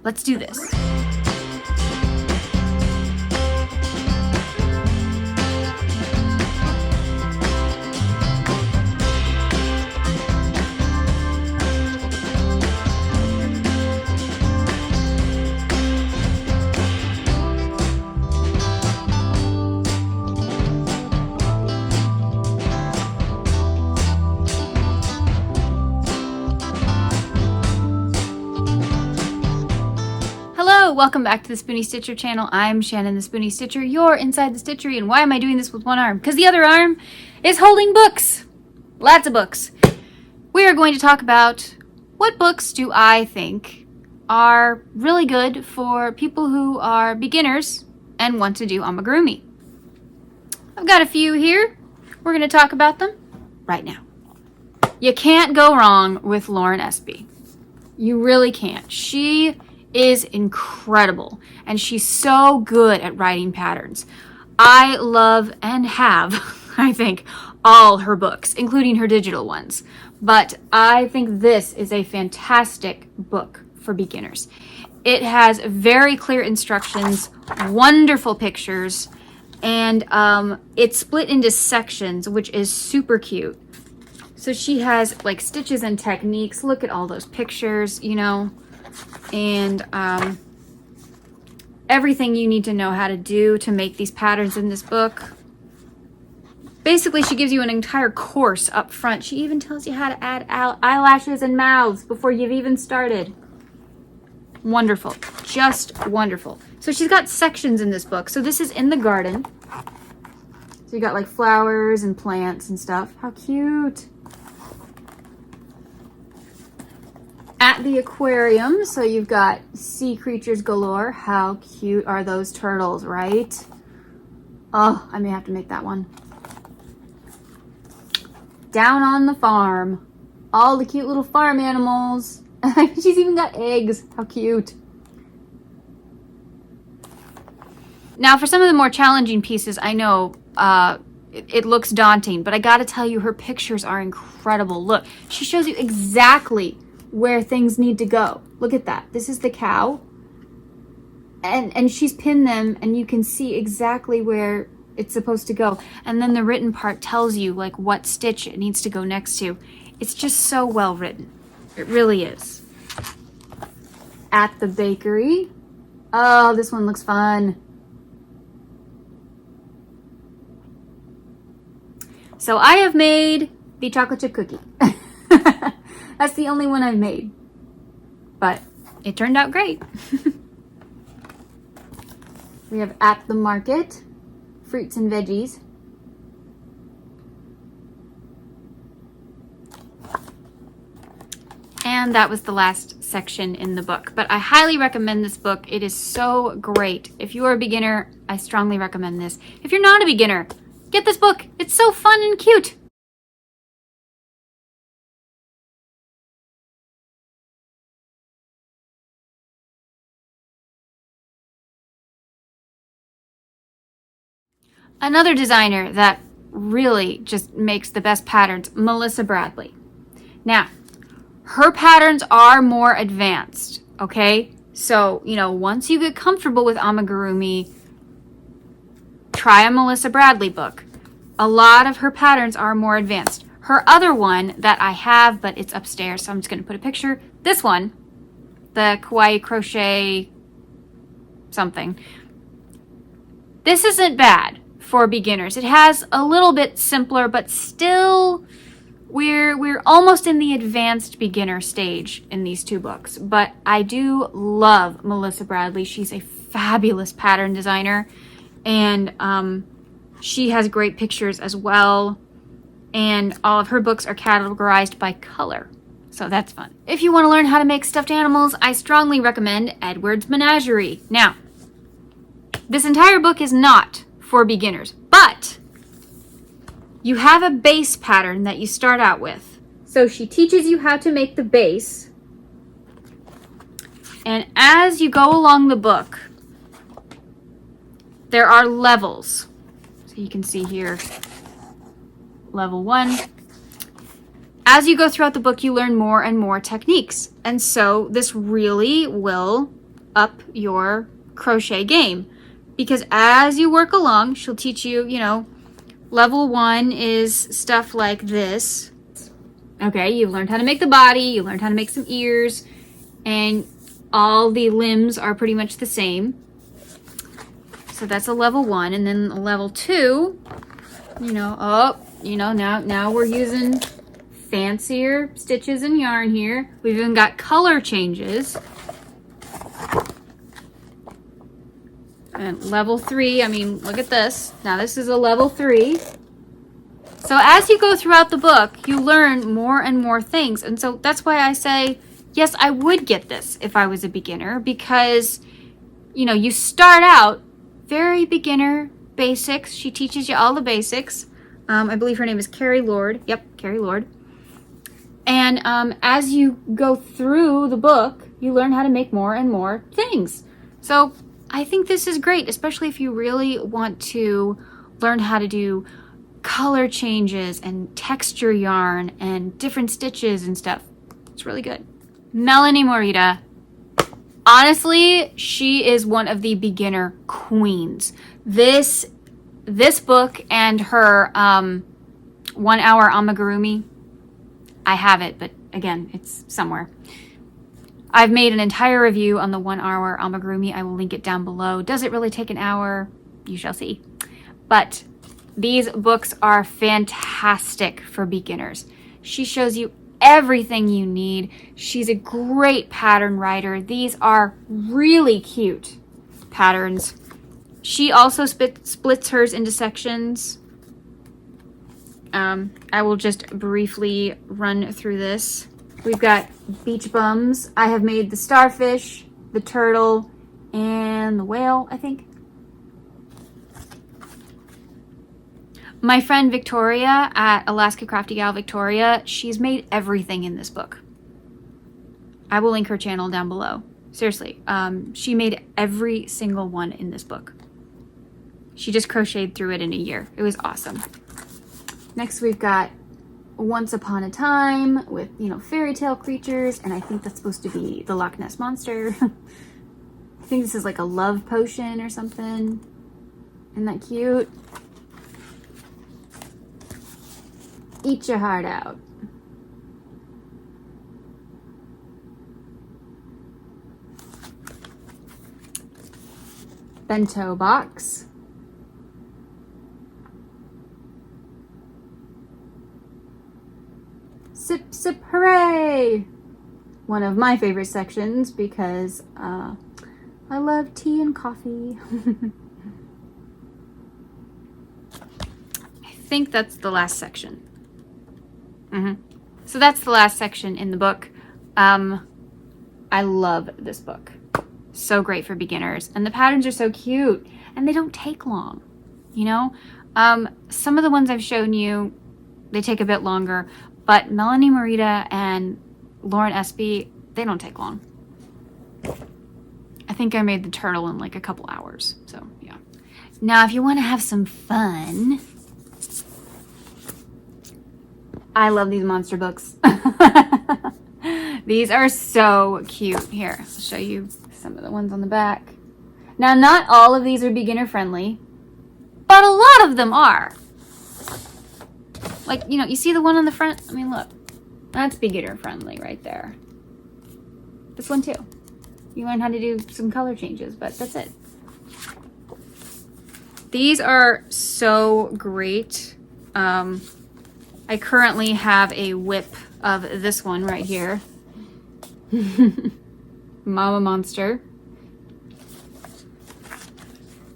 let's do this. Welcome back to the Spoonie Stitcher channel. I'm Shannon, the Spoonie Stitcher. You're inside the stitchery, and why am I doing this with one arm? Because the other arm is holding books. Lots of books. We are going to talk about what books do I think are really good for people who are beginners and want to do amigurumi. I've got a few here. We're going to talk about them right now. You can't go wrong with Lauren Espy. You really can't. She is incredible, and she's so good at writing patterns. I love and have, I think, all her books, including her digital ones. But I think this is a fantastic book for beginners. It has very clear instructions, wonderful pictures, and it's split into sections, which is super cute. So she has like stitches and techniques. Look at all those pictures, you know. And everything you need to know how to do to make these patterns in this book. Basically, she gives you an entire course up front. She even tells you how to add eyelashes and mouths before you've even started. Wonderful. Just wonderful. So she's got sections in this book. So this is in the garden. So you got like flowers and plants and stuff. How cute. At the aquarium, so you've got sea creatures galore. How cute are those turtles, right? Oh, I may have to make that one. Down on the farm. All the cute little farm animals. She's even got eggs. How cute. Now, for some of the more challenging pieces, I know it looks daunting, but I gotta tell you, her pictures are incredible. Look, she shows you exactly where things need to go. Look at that. This is the cow. And she's pinned them, and you can see exactly where it's supposed to go. And then the written part tells you like what stitch it needs to go next to. It's just so well written. It really is. At the bakery. Oh, this one looks fun. So I have made the chocolate chip cookie. That's the only one I've made, but it turned out great. We have at the market, fruits and veggies. And that was the last section in the book, but I highly recommend this book. It is so great. If you are a beginner, I strongly recommend this. If you're not a beginner, get this book. It's so fun and cute. Another designer that really just makes the best patterns, Melissa Bradley. Now, her patterns are more advanced, okay? So, you know, once you get comfortable with amigurumi, try a Melissa Bradley book. A lot of her patterns are more advanced. Her other one that I have, but it's upstairs, so I'm just going to put a picture. This one, the Kawaii Crochet something. This isn't bad for beginners. It has a little bit simpler, but still we're almost in the advanced beginner stage in these two books. But I do love Melissa Bradley. She's a fabulous pattern designer, and she has great pictures as well, and all of her books are categorized by color, so that's fun. If you want to learn how to make stuffed animals, I strongly recommend Edward's Menagerie. Now, this entire book is not for beginners, but you have a base pattern that you start out with. So she teaches you how to make the base, and as you go along the book, there are levels. So you can see here, level 1. As you go throughout the book, you learn more and more techniques, and so this really will up your crochet game, because as you work along, she'll teach you, you know, level 1 is stuff like this. Okay, you've learned how to make the body, you learned how to make some ears, and all the limbs are pretty much the same. So that's a level 1. And then a level 2, you know, now we're using fancier stitches and yarn here. We've even got color changes. And level 3, I mean, look at this. Now this is a level 3. So as you go throughout the book, you learn more and more things. And so that's why I say, yes, I would get this if I was a beginner, because, you know, you start out very beginner basics. She teaches you all the basics. I believe her name is Carrie Lord. Yep, Carrie Lord. And as you go through the book, you learn how to make more and more things. So I think this is great, especially if you really want to learn how to do color changes and texture yarn and different stitches and stuff. It's really good. Melanie Marita. Honestly, she is one of the beginner queens. This book and her 1 hour amigurumi, I have it, but again, it's somewhere. I've made an entire review on the 1 hour amigurumi. I will link it down below. Does it really take an hour? You shall see. But these books are fantastic for beginners. She shows you everything you need. She's a great pattern writer. These are really cute patterns. She also splits hers into sections. I will just briefly run through this. We've got beach bums. I have made the starfish, the turtle, and the whale, I think. My friend Victoria at Alaska Crafty Gal Victoria, she's made everything in this book. I will link her channel down below. Seriously, she made every single one in this book. She just crocheted through it in a year. It was awesome. Next we've got Once Upon a Time with, you know, fairy tale creatures, and I think that's supposed to be the Loch Ness Monster. I think this is like a love potion or something. Isn't that cute? Eat your heart out. Bento box. Sip, sip, hooray! One of my favorite sections because I love tea and coffee. I think that's the last section. So that's the last section in the book. I love this book. So great for beginners. And the patterns are so cute. And they don't take long, you know? Some of the ones I've shown you, they take a bit longer. But Melanie Marita and Lauren Espy, they don't take long. I think I made the turtle in like a couple hours. So, yeah. Now, if you want to have some fun, I love these monster books. These are so cute. Here, I'll show you some of the ones on the back. Now, not all of these are beginner friendly, but a lot of them are. Like, you know, you see the one on the front? I mean, look, that's beginner friendly right there. This one too. You learn how to do some color changes, but that's it. These are so great. I currently have a whip of this one right here. Mama Monster.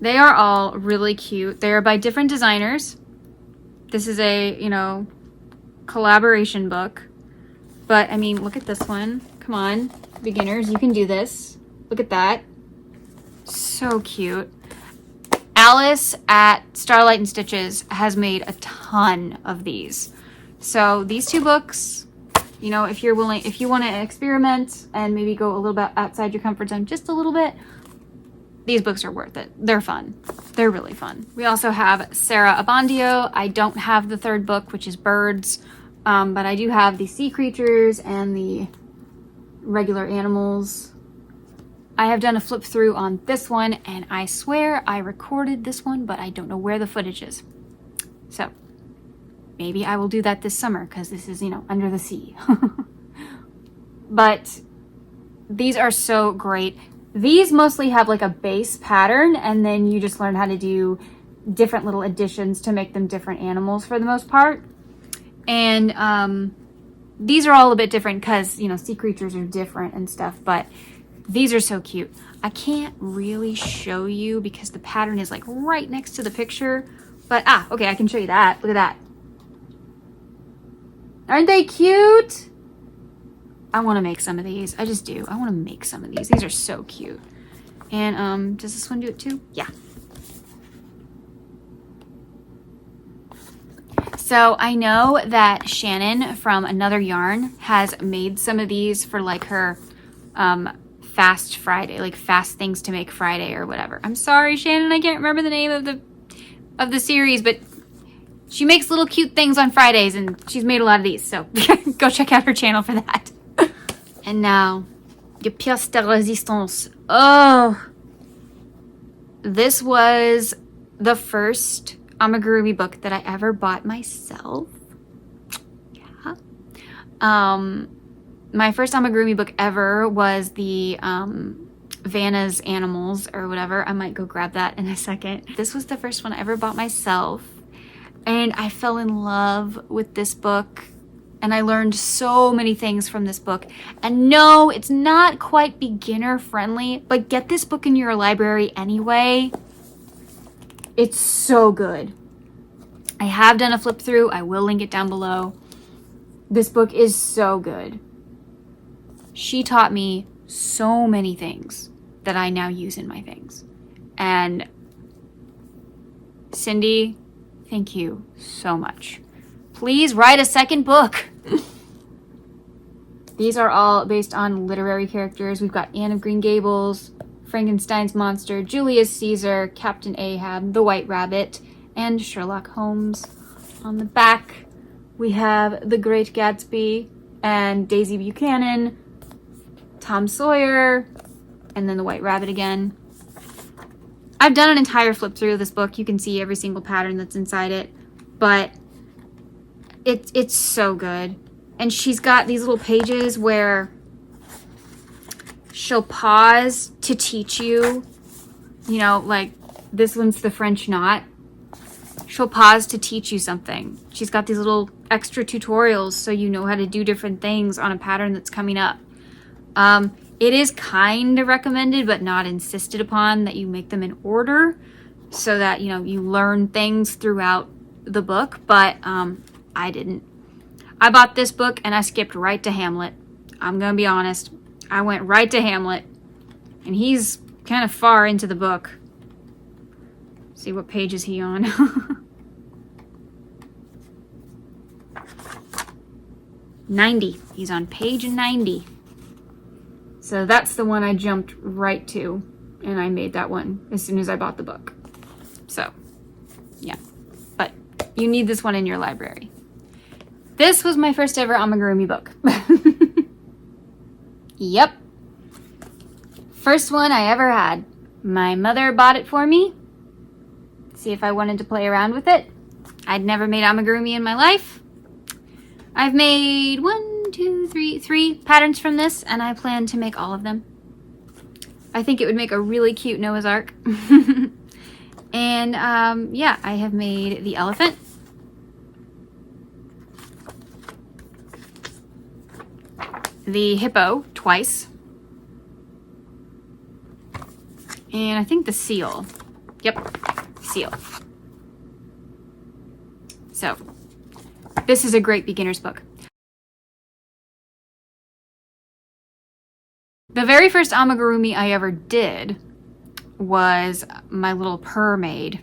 They are all really cute. They are by different designers. This is a, you know, collaboration book. But, I mean, look at this one. Come on, beginners, you can do this. Look at that. So cute. Alice at Starlight and Stitches has made a ton of these. So these two books, you know, if you're willing, if you want to experiment and maybe go a little bit outside your comfort zone just a little bit, these books are worth it. They're fun. They're really fun. We also have Sarah Abondio. I don't have the third book, which is Birds, but I do have the sea creatures and the regular animals. I have done a flip through on this one, and I swear I recorded this one, but I don't know where the footage is. So maybe I will do that this summer, because this is, you know, under the sea. But these are so great. These mostly have like a base pattern, and then you just learn how to do different little additions to make them different animals for the most part. And these are all a bit different because, you know, sea creatures are different and stuff, but these are so cute. I can't really show you because the pattern is like right next to the picture, but okay, I can show you that. Look at that. Aren't they cute? I want to make some of these. I just do. I want to make some of these. These are so cute. And does this one do it too? Yeah. So I know that Shannon from Another Yarn has made some of these for like her Fast Friday, like Fast Things to Make Friday or whatever. I'm sorry, Shannon, I can't remember the name of the series, but she makes little cute things on Fridays, and she's made a lot of these. So go check out her channel for that. And now, the pièce de résistance. Oh, this was the first Amigurumi book that I ever bought myself. Yeah. My first Amigurumi book ever was the Vanna's Animals or whatever. I might go grab that in a second. This was the first one I ever bought myself, and I fell in love with this book. And I learned so many things from this book. And no, it's not quite beginner friendly, but get this book in your library anyway. It's so good. I have done a flip through. I will link it down below. This book is so good. She taught me so many things that I now use in my things. And Cindy, thank you so much. Please write a second book. These are all based on literary characters. We've got Anne of Green Gables, Frankenstein's monster, Julius Caesar, Captain Ahab, the White Rabbit, and Sherlock Holmes. On the back, we have The Great Gatsby and Daisy Buchanan, Tom Sawyer, and then the White Rabbit again. I've done an entire flip through of this book. You can see every single pattern that's inside it, but it's so good. And she's got these little pages where she'll pause to teach you, you know, like this one's the French knot. She'll pause to teach you something. She's got these little extra tutorials so you know how to do different things on a pattern that's coming up. It is kind of recommended, but not insisted upon, that you make them in order so that, you know, you learn things throughout the book, but I didn't. I bought this book and I skipped right to Hamlet. I'm gonna be honest. I went right to Hamlet, and he's kind of far into the book. See, what page is he on? $90. He's on page 90. So that's the one I jumped right to, and I made that one as soon as I bought the book. So, yeah. But you need this one in your library. This was my first ever Amigurumi book. Yep. First one I ever had. My mother bought it for me. See if I wanted to play around with it. I'd never made Amigurumi in my life. I've made 3 patterns from this, and I plan to make all of them. I think it would make a really cute Noah's Ark. And yeah, I have made the elephant. The hippo twice. And I think the seal. Yep, seal. So, this is a great beginner's book. The very first Amigurumi I ever did was my little purr maid.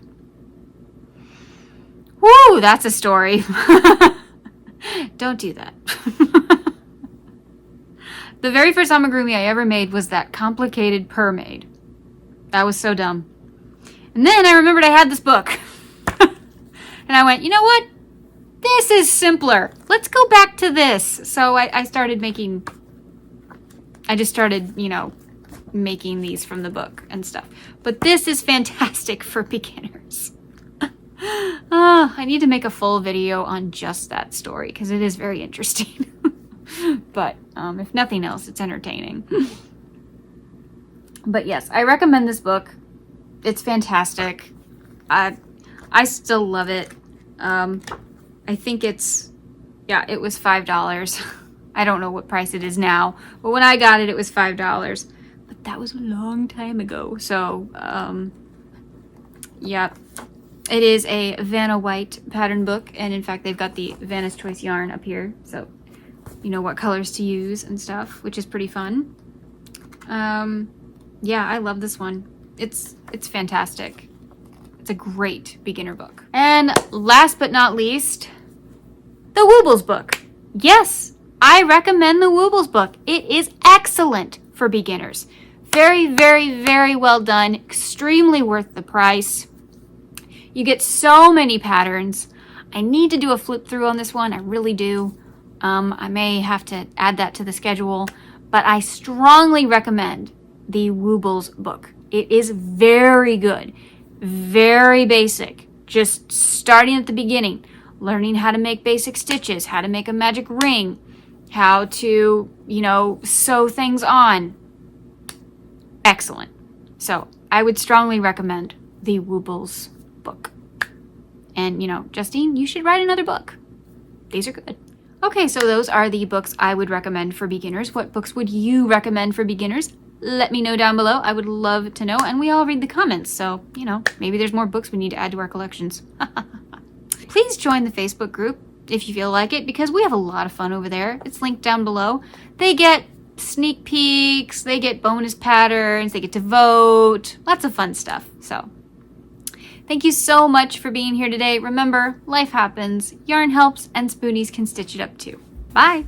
Woo, that's a story. Don't do that. The very first Amigurumi I ever made was that complicated purr maid. That was so dumb. And then I remembered I had this book. And I went, you know what? This is simpler. Let's go back to this. So I started making... I just started, you know, making these from the book and stuff. But this is fantastic for beginners. I need to make a full video on just that story because it is very interesting. But if nothing else, it's entertaining. But yes, I recommend this book. It's fantastic. I still love it. I think it's, yeah, it was $5. I don't know what price it is now, but when I got it, it was $5. But that was a long time ago. So, yeah, it is a Vanna white pattern book. And in fact, they've got the Vanna's Choice yarn up here. So you know what colors to use and stuff, which is pretty fun. Yeah, I love this one. It's fantastic. It's a great beginner book. And last but not least, the Woobles book. Yes, I recommend the Woobles book. It is excellent for beginners. Very, very, very well done. Extremely worth the price. You get so many patterns. I need to do a flip through on this one. I really do. I may have to add that to the schedule, but I strongly recommend the Woobles book. It is very good, very basic, just starting at the beginning, learning how to make basic stitches, how to make a magic ring, how to, you know, sew things on. Excellent. So I would strongly recommend the Woobles book. And, you know, Justine, you should write another book. These are good. Okay, so those are the books I would recommend for beginners. What books would you recommend for beginners? Let me know down below. I would love to know. And we all read the comments, so, you know, maybe there's more books we need to add to our collections. Please join the Facebook group if you feel like it, because we have a lot of fun over there. It's linked down below. They get sneak peeks, they get bonus patterns, they get to vote. Lots of fun stuff, so. Thank you so much for being here today. Remember, life happens, yarn helps, and spoonies can stitch it up too. Bye!